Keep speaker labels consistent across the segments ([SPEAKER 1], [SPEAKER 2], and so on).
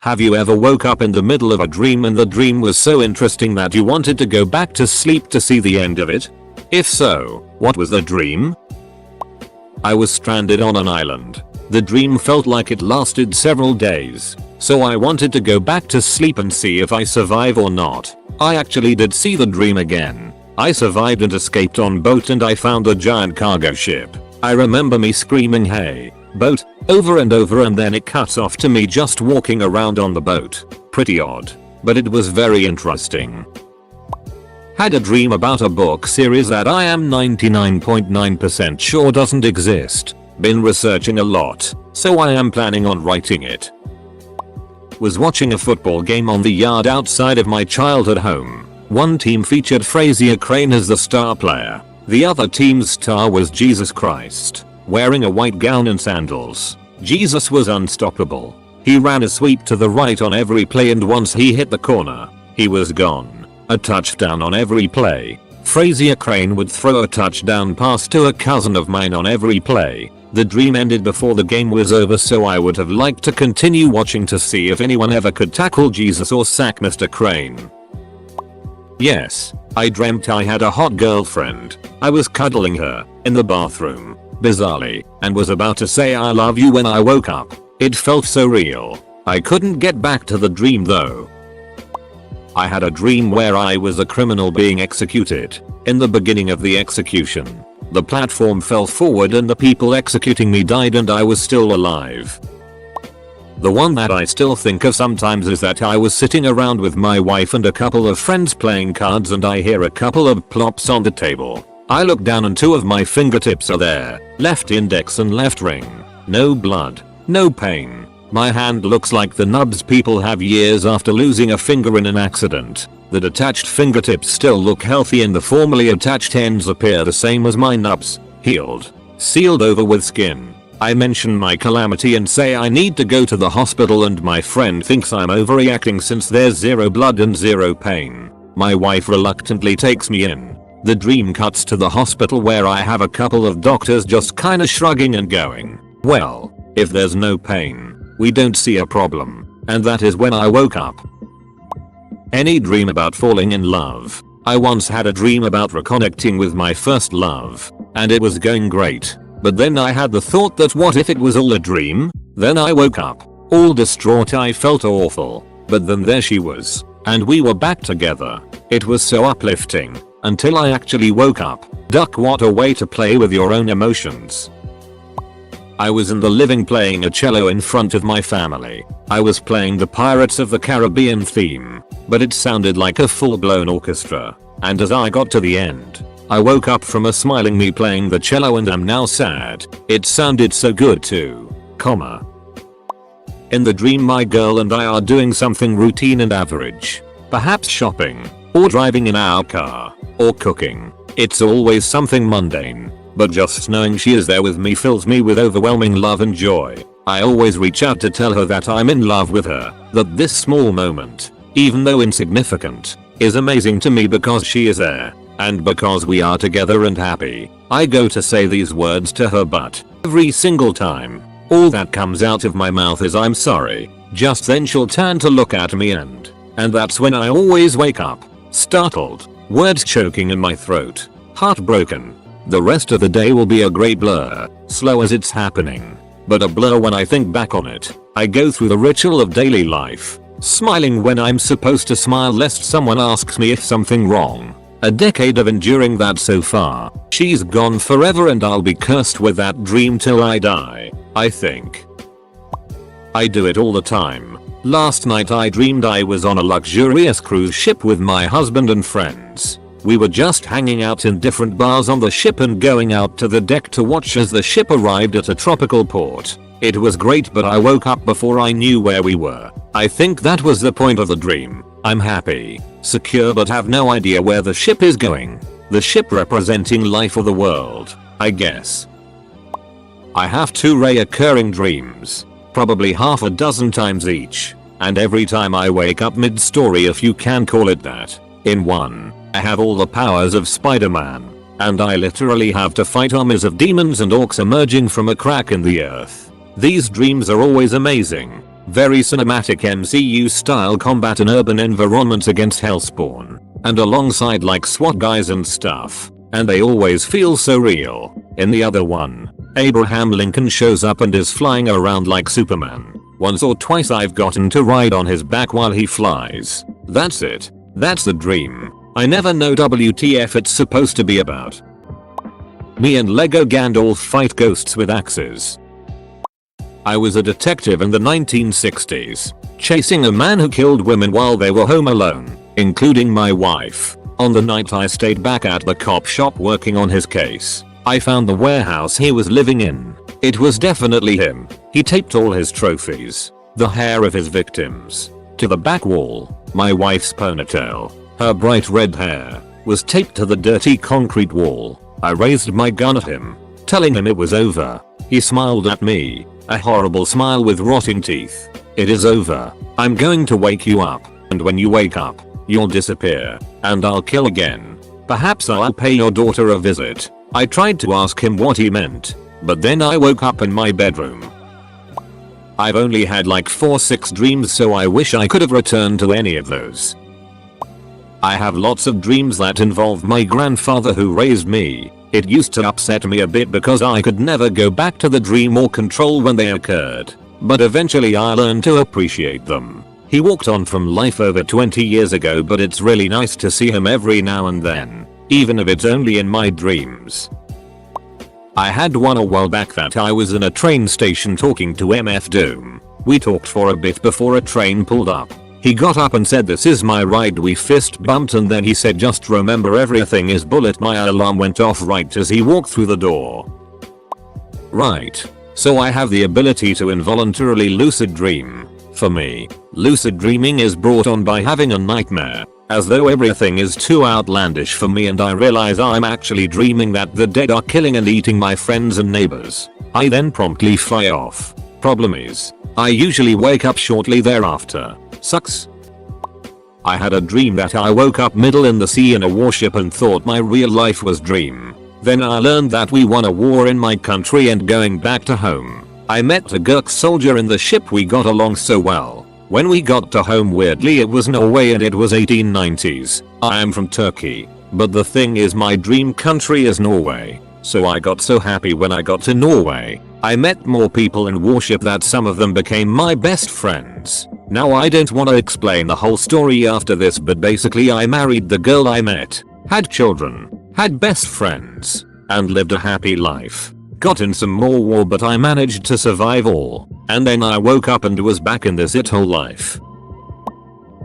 [SPEAKER 1] Have you ever woke up in the middle of a dream and the dream was so interesting that you wanted to go back to sleep to see the end of it? If so, what was the dream? I was stranded on an island. The dream felt like it lasted several days, so I wanted to go back to sleep and see if I survive or not. I actually did see the dream again. I survived and escaped on boat and I found a giant cargo ship. I remember me screaming "Hey, boat," over and over, and then it cuts off to me just walking around on the boat. Pretty odd, but it was very interesting. Had a dream about a book series that I am 99.9% sure doesn't exist. Been researching a lot, so I am planning on writing it. Was watching a football game on the yard outside of my childhood home. One team featured Frazier Crane as the star player. The other team's star was Jesus Christ, wearing a white gown and sandals. Jesus was unstoppable. He ran a sweep to the right on every play, and once he hit the corner, he was gone. A touchdown on every play. Frazier Crane would throw a touchdown pass to a cousin of mine on every play. The dream ended before the game was over, so I would have liked to continue watching to see if anyone ever could tackle Jesus or sack Mr. Crane. Yes, I dreamt I had a hot girlfriend. I was cuddling her in the bathroom, bizarrely, and was about to say "I love you" when I woke up. It felt so real. I couldn't get back to the dream though. I had a dream where I was a criminal being executed. In the beginning of the execution, the platform fell forward and the people executing me died and I was still alive. The one that I still think of sometimes is that I was sitting around with my wife and a couple of friends playing cards and I hear a couple of plops on the table. I look down and two of my fingertips are there, left index and left ring. No blood, no pain. My hand looks like the nubs people have years after losing a finger in an accident. The detached fingertips still look healthy and the formerly attached ends appear the same as my nubs, healed, sealed over with skin. I mention my calamity and say I need to go to the hospital, and my friend thinks I'm overreacting since there's zero blood and zero pain. My wife reluctantly takes me in. The dream cuts to the hospital where I have a couple of doctors just kinda shrugging and going, "Well, if there's no pain, we don't see a problem." And that is when I woke up. Any dream about falling in love? I once had a dream about reconnecting with my first love, and it was going great. But then I had the thought that what if it was all a dream? Then I woke up, all distraught. I felt awful. But then there she was, and we were back together. It was so uplifting, until I actually woke up. Duck, what a way to play with your own emotions. I was in the living playing a cello in front of my family. I was playing the Pirates of the Caribbean theme, but it sounded like a full-blown orchestra. And as I got to the end, I woke up from a smiling me playing the cello and am now sad. It sounded so good too. In the dream, my girl and I are doing something routine and average. Perhaps shopping, or driving in our car, or cooking. It's always something mundane. But just knowing she is there with me fills me with overwhelming love and joy. I always reach out to tell her that I'm in love with her, that this small moment, even though insignificant, is amazing to me because she is there, and because we are together and happy. I go to say these words to her, but every single time, all that comes out of my mouth is "I'm sorry." Just then she'll turn to look at me and that's when I always wake up, startled, words choking in my throat, heartbroken. The rest of the day will be a grey blur, slow as it's happening, but a blur when I think back on it. I go through the ritual of daily life, smiling when I'm supposed to smile lest someone asks me if something wrong. A decade of enduring that so far. She's gone forever and I'll be cursed with that dream till I die, I think. I do it all the time. Last night I dreamed I was on a luxurious cruise ship with my husband and friends. We were just hanging out in different bars on the ship and going out to the deck to watch as the ship arrived at a tropical port. It was great, but I woke up before I knew where we were. I think that was the point of the dream. I'm happy, secure, but have no idea where the ship is going. The ship representing life or the world, I guess. I have 2 reoccurring dreams, probably half a dozen times each, and every time I wake up mid-story, if you can call it that. In one, I have all the powers of Spider-Man, and I literally have to fight armies of demons and orcs emerging from a crack in the earth. These dreams are always amazing. Very cinematic MCU style combat in urban environments against Hellspawn. And alongside like SWAT guys and stuff. And they always feel so real. In the other one, Abraham Lincoln shows up and is flying around like Superman. Once or twice I've gotten to ride on his back while he flies. That's it. That's the dream. I never know WTF it's supposed to be about. Me and Lego Gandalf fight ghosts with axes. I was a detective in the 1960s, chasing a man who killed women while they were home alone, including my wife. On the night I stayed back at the cop shop working on his case, I found the warehouse he was living in. It was definitely him. He taped all his trophies, the hair of his victims, to the back wall. My wife's ponytail, her bright red hair, was taped to the dirty concrete wall. I raised my gun at him, telling him it was over. He smiled at me, a horrible smile with rotting teeth. It is over. I'm going to wake you up, and when you wake up, you'll disappear, and I'll kill again. Perhaps I'll pay your daughter a visit. I tried to ask him what he meant, but then I woke up in my bedroom. I've only had like 4-6 dreams, so I wish I could have returned to any of those. I have lots of dreams that involve my grandfather who raised me. It used to upset me a bit because I could never go back to the dream or control when they occurred, but eventually I learned to appreciate them. He walked on from life over 20 years ago, but it's really nice to see him every now and then, even if it's only in my dreams. I had one a while back that I was in a train station talking to MF Doom. We talked for a bit before a train pulled up. He got up and said, "This is my ride." We fist bumped and then he said, "Just remember everything is bullet." My alarm went off right as he walked through the door. Right. So I have the ability to involuntarily lucid dream. For me, lucid dreaming is brought on by having a nightmare, as though everything is too outlandish for me and I realize I'm actually dreaming that the dead are killing and eating my friends and neighbors. I then promptly fly off. Problem is, I usually wake up shortly thereafter. Sucks. I had a dream that I woke up middle in the sea in a warship and thought my real life was dream. Then I learned that we won a war in my country and going back to home, I met a Gurk soldier in the ship. We got along so well. When we got to home, weirdly it was Norway and it was 1890s. I am from Turkey, but the thing is my dream country is Norway. So I got so happy when I got to Norway. I met more people in warship that some of them became my best friends. Now I don't want to explain the whole story after this, but basically I married the girl I met, had children, had best friends, and lived a happy life. Got in some more war, but I managed to survive all, and then I woke up and was back in this whole life.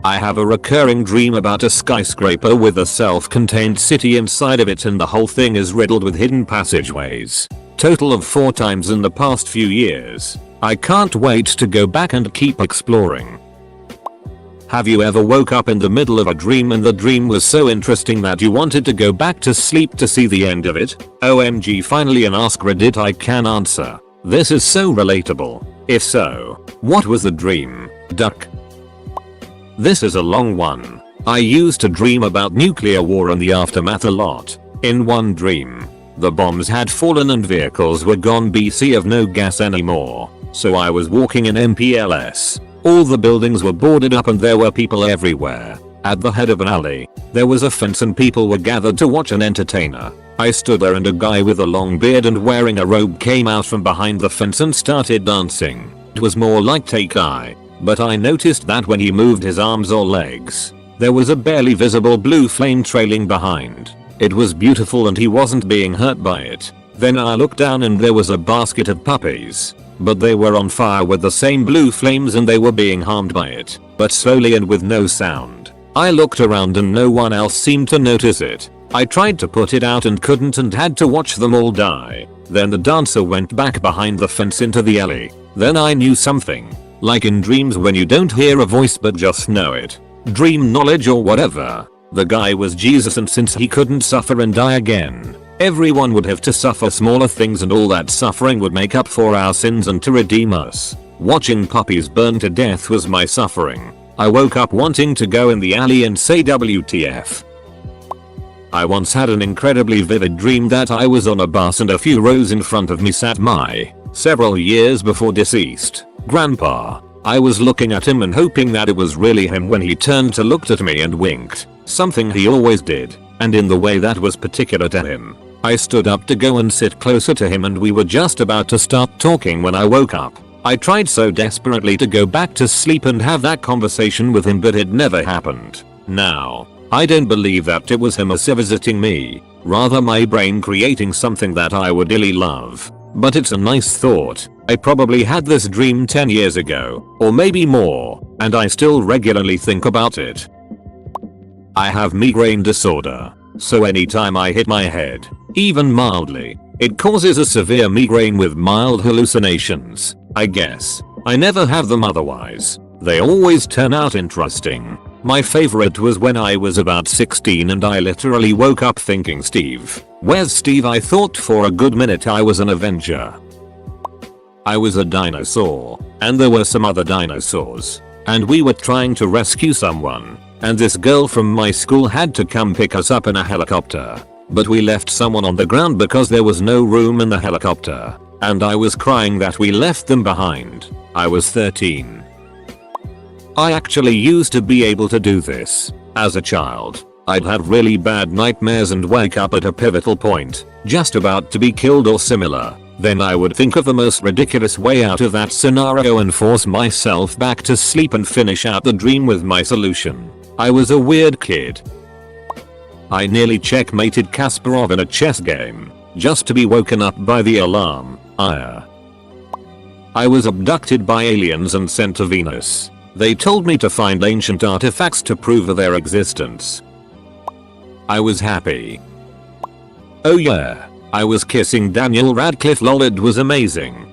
[SPEAKER 1] I have a recurring dream about a skyscraper with a self-contained city inside of it, and the whole thing is riddled with hidden passageways. Total of 4 times in the past few years. I can't wait to go back and keep exploring. Have you ever woke up in the middle of a dream and the dream was so interesting that you wanted to go back to sleep to see the end of it? OMG, finally an AskReddit I can answer. This is so relatable. If so, what was the dream? Duck. This is a long one. I used to dream about nuclear war and the aftermath a lot. In one dream, the bombs had fallen and vehicles were gone BC of no gas anymore. So I was walking in MPLS. All the buildings were boarded up and there were people everywhere. At the head of an alley, there was a fence and people were gathered to watch an entertainer. I stood there and a guy with a long beard and wearing a robe came out from behind the fence and started dancing. It was more like Take-Eye, but I noticed that when he moved his arms or legs, there was a barely visible blue flame trailing behind. It was beautiful and he wasn't being hurt by it. Then I looked down and there was a basket of puppies. But they were on fire with the same blue flames and they were being harmed by it, but slowly and with no sound. I looked around and no one else seemed to notice it. I tried to put it out and couldn't and had to watch them all die. Then the dancer went back behind the fence into the alley. Then I knew something. Like in dreams when you don't hear a voice but just know it. Dream knowledge or whatever. The guy was Jesus, and since he couldn't suffer and die again, everyone would have to suffer smaller things and all that suffering would make up for our sins and to redeem us. Watching puppies burn to death was my suffering. I woke up wanting to go in the alley and say WTF. I once had an incredibly vivid dream that I was on a bus and a few rows in front of me sat my, several years before deceased, grandpa. I was looking at him and hoping that it was really him when he turned to look at me and winked, something he always did, and in the way that was particular to him. I stood up to go and sit closer to him and we were just about to start talking when I woke up. I tried so desperately to go back to sleep and have that conversation with him, but it never happened. Now, I don't believe that it was him visiting me, rather my brain creating something that I would really love. But it's a nice thought. I probably had this dream 10 years ago, or maybe more, and I still regularly think about it. I have migraine disorder, so anytime I hit my head, even mildly, it causes a severe migraine with mild hallucinations, I guess. I never have them otherwise. They always turn out interesting. My favorite was when I was about 16 and I literally woke up thinking, Steve, where's Steve? I thought for a good minute I was an Avenger. I was a dinosaur, and there were some other dinosaurs, and we were trying to rescue someone, and this girl from my school had to come pick us up in a helicopter. But we left someone on the ground because there was no room in the helicopter, and I was crying that we left them behind. I was 13. I actually used to be able to do this. As a child, I'd have really bad nightmares and wake up at a pivotal point, just about to be killed or similar. Then I would think of the most ridiculous way out of that scenario and force myself back to sleep and finish out the dream with my solution. I was a weird kid. I nearly checkmated Kasparov in a chess game, just to be woken up by the alarm. I was abducted by aliens and sent to Venus. They told me to find ancient artifacts to prove their existence. I was happy. Oh yeah, I was kissing Daniel Radcliffe, lol, it was amazing.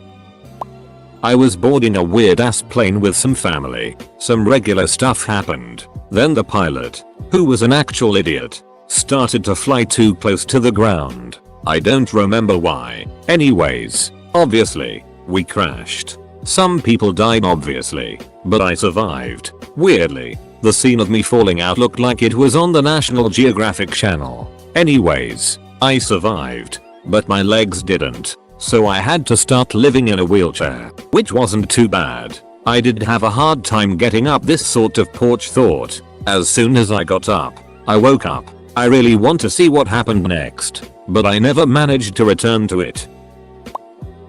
[SPEAKER 1] I was boarding a weird ass plane with some family. Some regular stuff happened. Then the pilot, who was an actual idiot, started to fly too close to the ground. I don't remember why. Anyways, obviously, we crashed. Some people died obviously, but I survived. Weirdly, the scene of me falling out looked like it was on the National Geographic Channel. Anyways, I survived, but my legs didn't, so I had to start living in a wheelchair, which wasn't too bad. I did have a hard time getting up this sort of porch thought. As soon as I got up, I woke up. I really want to see what happened next, but I never managed to return to it.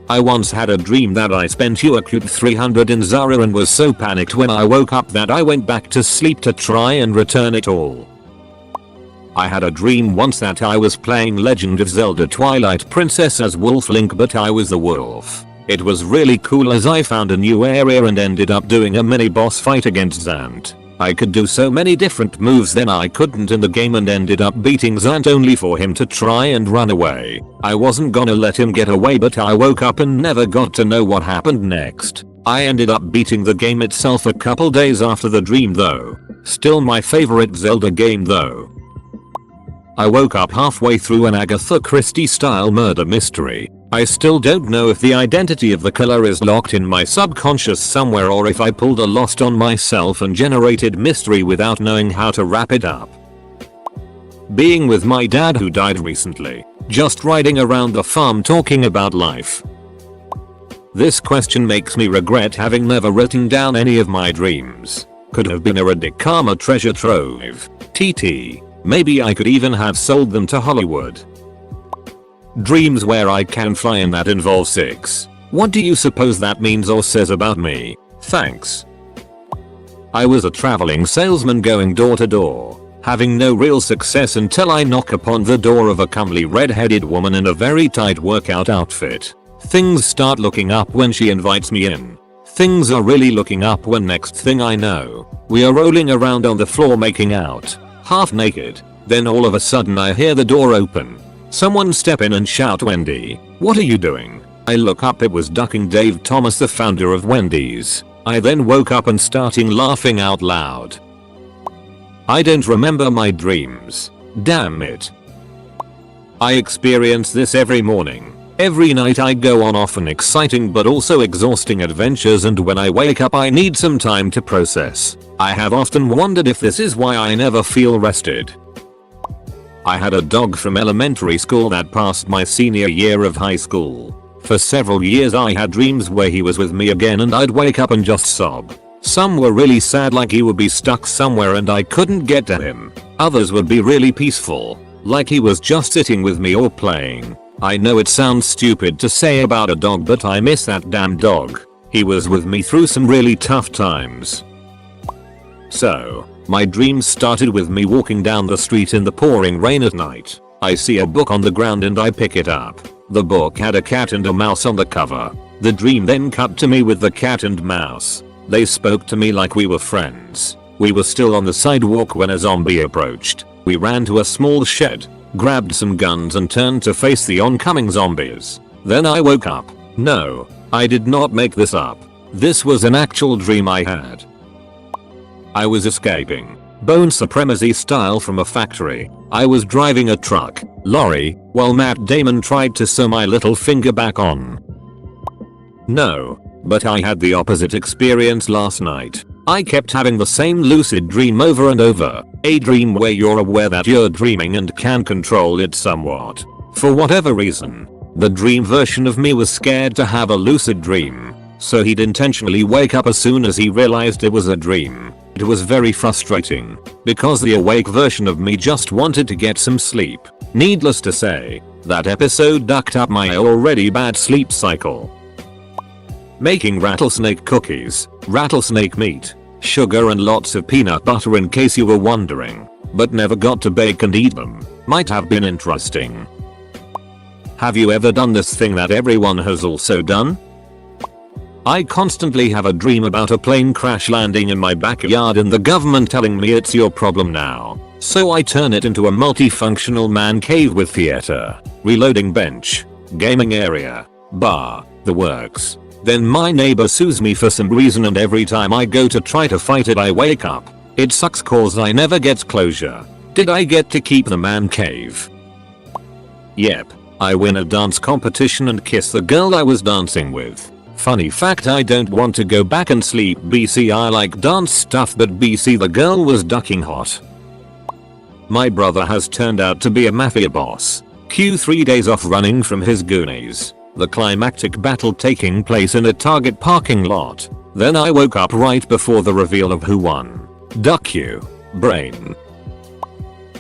[SPEAKER 1] I once had a dream that I spent UACUT 300 in Zara and was so panicked when I woke up that I went back to sleep to try and return it all. I had a dream once that I was playing Legend of Zelda Twilight Princess as Wolf Link, but I was the wolf. It was really cool as I found a new area and ended up doing a mini boss fight against Zant. I could do so many different moves then I couldn't in the game and ended up beating Zant only for him to try and run away. I wasn't gonna let him get away, but I woke up and never got to know what happened next. I ended up beating the game itself a couple days after the dream though. Still my favorite Zelda game though. I woke up halfway through an Agatha Christie style murder mystery. I still don't know if the identity of the killer is locked in my subconscious somewhere or if I pulled a Lost on myself and generated mystery without knowing how to wrap it up. Being with my dad who died recently, just riding around the farm talking about life. This question makes me regret having never written down any of my dreams. Could have been a Reddit karma treasure trove. TT. Maybe I could even have sold them to Hollywood. Dreams where I can fly and that involve sex. What do you suppose that means or says about me? Thanks. I was a traveling salesman going door to door, having no real success until I knock upon the door of a comely red-headed woman in a very tight workout outfit. Things start looking up when she invites me in. Things are really looking up when next thing I know, we are rolling around on the floor making out, half naked. Then all of a sudden I hear the door open. Someone step in and shout, "Wendy, what are you doing?" I look up, it was Ducking Dave Thomas, the founder of Wendy's. I then woke up and started laughing out loud. I don't remember my dreams. Damn it. I experience this every morning. Every night I go on often exciting but also exhausting adventures, and when I wake up I need some time to process. I have often wondered if this is why I never feel rested. I had a dog from elementary school that passed my senior year of high school. For several years I had dreams where he was with me again and I'd wake up and just sob. Some were really sad, like he would be stuck somewhere and I couldn't get to him. Others would be really peaceful, like he was just sitting with me or playing. I know it sounds stupid to say about a dog, but I miss that damn dog. He was with me through some really tough times. So, my dreams started with me walking down the street in the pouring rain at night. I see a book on the ground and I pick it up. The book had a cat and a mouse on the cover. The dream then cut to me with the cat and mouse. They spoke to me like we were friends. We were still on the sidewalk when a zombie approached. We ran to a small shed, grabbed some guns and turned to face the oncoming zombies. Then I woke up. No, I did not make this up. This was an actual dream I had. I was escaping, bone supremacy style, from a factory. I was driving a truck, lorry, while Matt Damon tried to sew my little finger back on. No, but I had the opposite experience last night. I kept having the same lucid dream over and over. A dream where you're aware that you're dreaming and can control it somewhat. For whatever reason, the dream version of me was scared to have a lucid dream, so he'd intentionally wake up as soon as he realized it was a dream. It was very frustrating, because the awake version of me just wanted to get some sleep. Needless to say, that episode ducked up my already bad sleep cycle. Making rattlesnake cookies, rattlesnake meat, sugar and lots of peanut butter in case you were wondering, but never got to bake and eat them. Might have been interesting. Have you ever done this thing that everyone has also done? I constantly have a dream about a plane crash landing in my backyard and the government telling me it's your problem now. So I turn it into a multifunctional man cave with theater, reloading bench, gaming area, bar, the works. Then my neighbor sues me for some reason and every time I go to try to fight it I wake up. It sucks cause I never get closure. Did I get to keep the man cave? Yep, I win a dance competition and kiss the girl I was dancing with. Funny fact, I don't want to go back and sleep BC. I like dance stuff, but BC the girl was ducking hot. My brother has turned out to be a mafia boss. Q 3 days off running from his goonies. The climactic battle taking place in a Target parking lot. Then I woke up right before the reveal of who won. Duck you, brain.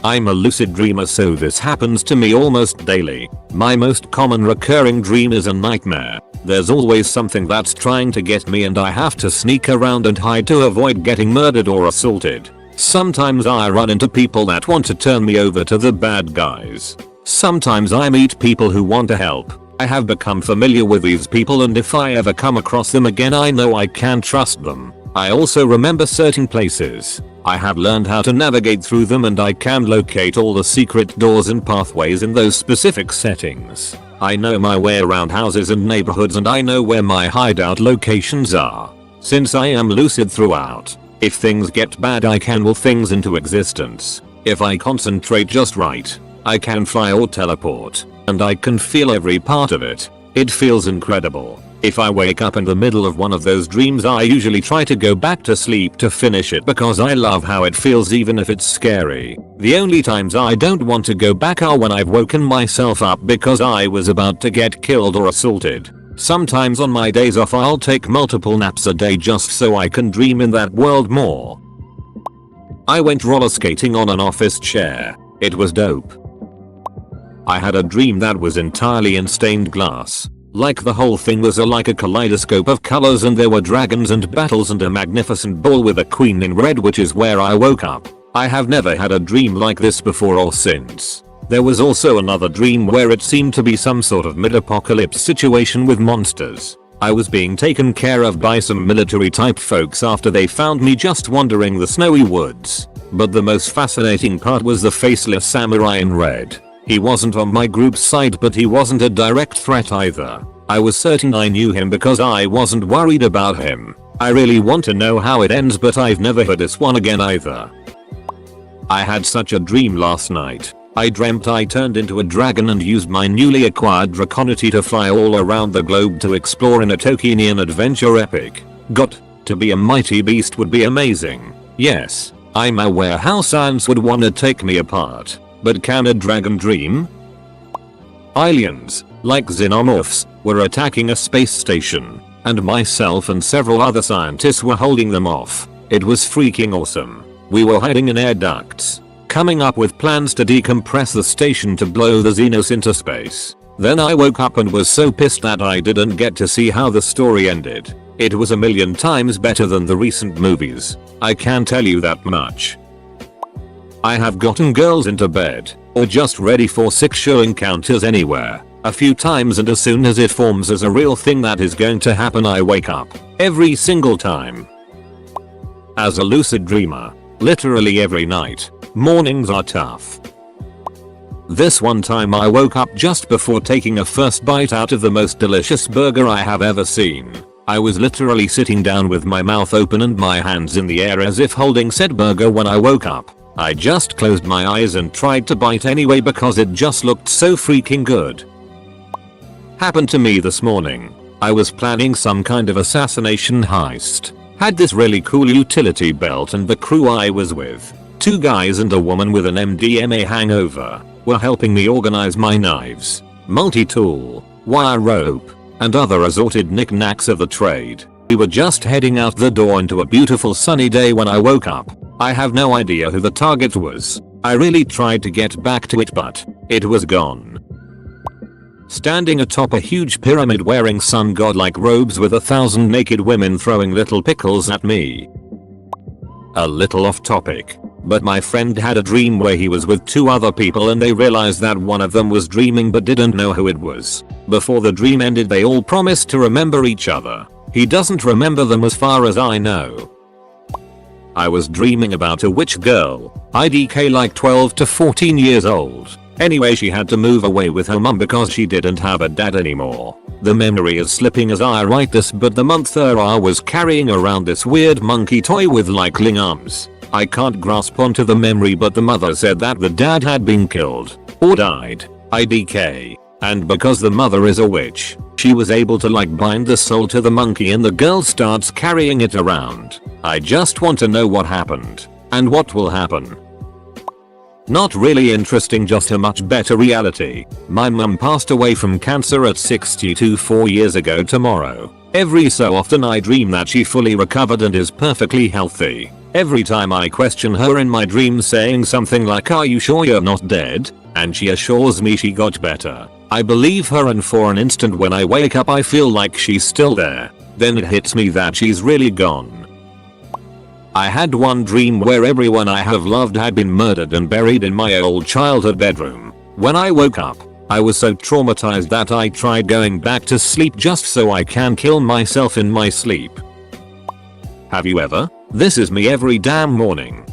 [SPEAKER 1] I'm a lucid dreamer, so this happens to me almost daily. My most common recurring dream is a nightmare. There's always something that's trying to get me and I have to sneak around and hide to avoid getting murdered or assaulted. Sometimes I run into people that want to turn me over to the bad guys. Sometimes I meet people who want to help. I have become familiar with these people and if I ever come across them again I know I can trust them. I also remember certain places. I have learned how to navigate through them and I can locate all the secret doors and pathways in those specific settings. I know my way around houses and neighborhoods and I know where my hideout locations are. Since I am lucid throughout, if things get bad I can will things into existence. If I concentrate just right, I can fly or teleport, and I can feel every part of it. It feels incredible. If I wake up in the middle of one of those dreams I usually try to go back to sleep to finish it because I love how it feels even if it's scary. The only times I don't want to go back are when I've woken myself up because I was about to get killed or assaulted. Sometimes on my days off I'll take multiple naps a day just so I can dream in that world more. I went roller skating on an office chair. It was dope. I had a dream that was entirely in stained glass. Like the whole thing was like a kaleidoscope of colors and there were dragons and battles and a magnificent ball with a queen in red, which is where I woke up. I have never had a dream like this before or since. There was also another dream where it seemed to be some sort of mid-apocalypse situation with monsters. I was being taken care of by some military type folks after they found me just wandering the snowy woods. But the most fascinating part was the faceless samurai in red. He wasn't on my group's side but he wasn't a direct threat either. I was certain I knew him because I wasn't worried about him. I really want to know how it ends but I've never heard this one again either. I had such a dream last night. I dreamt I turned into a dragon and used my newly acquired draconity to fly all around the globe to explore in a Tolkienian adventure epic. Got to be a mighty beast would be amazing. Yes, I'm aware how science would wanna take me apart. But can a dragon dream? Aliens, like xenomorphs, were attacking a space station, and myself and several other scientists were holding them off. It was freaking awesome. We were hiding in air ducts, coming up with plans to decompress the station to blow the Xenos into space. Then I woke up and was so pissed that I didn't get to see how the story ended. It was a million times better than the recent movies. I can tell you that much. I have gotten girls into bed, or just ready for sexual encounters anywhere, a few times, and as soon as it forms as a real thing that is going to happen, I wake up. Every single time. As a lucid dreamer, literally every night, mornings are tough. This one time I woke up just before taking a first bite out of the most delicious burger I have ever seen. I was literally sitting down with my mouth open and my hands in the air as if holding said burger when I woke up. I just closed my eyes and tried to bite anyway because it just looked so freaking good. Happened to me this morning. I was planning some kind of assassination heist. Had this really cool utility belt, and the crew I was with, 2 guys and a woman with an MDMA hangover, were helping me organize my knives, multi-tool, wire rope, and other assorted knickknacks of the trade. We were just heading out the door into a beautiful sunny day when I woke up. I have no idea who the target was. I really tried to get back to it, but it was gone. Standing atop a huge pyramid wearing sun god-like robes with 1,000 naked women throwing little pickles at me. A little off topic, but my friend had a dream where he was with 2 other people and they realized that one of them was dreaming but didn't know who it was. Before the dream ended, they all promised to remember each other. He doesn't remember them as far as I know. I was dreaming about a witch girl, IDK like 12 to 14 years old. Anyway, she had to move away with her mum because she didn't have a dad anymore. The memory is slipping as I write this, but the month I was carrying around this weird monkey toy with like ling arms. I can't grasp onto the memory, but the mother said that the dad had been killed or died, IDK. And because the mother is a witch, she was able to like bind the soul to the monkey and the girl starts carrying it around. I just want to know what happened and what will happen. Not really interesting, just a much better reality. My mum passed away from cancer at 62 4 years ago tomorrow. Every so often I dream that she fully recovered and is perfectly healthy. Every time I question her in my dreams, saying something like, "Are you sure you're not dead?" and she assures me she got better. I believe her, and for an instant when I wake up I feel like she's still there. Then it hits me that she's really gone. I had one dream where everyone I have loved had been murdered and buried in my old childhood bedroom. When I woke up, I was so traumatized that I tried going back to sleep just so I can kill myself in my sleep. Have you ever? This is me every damn morning.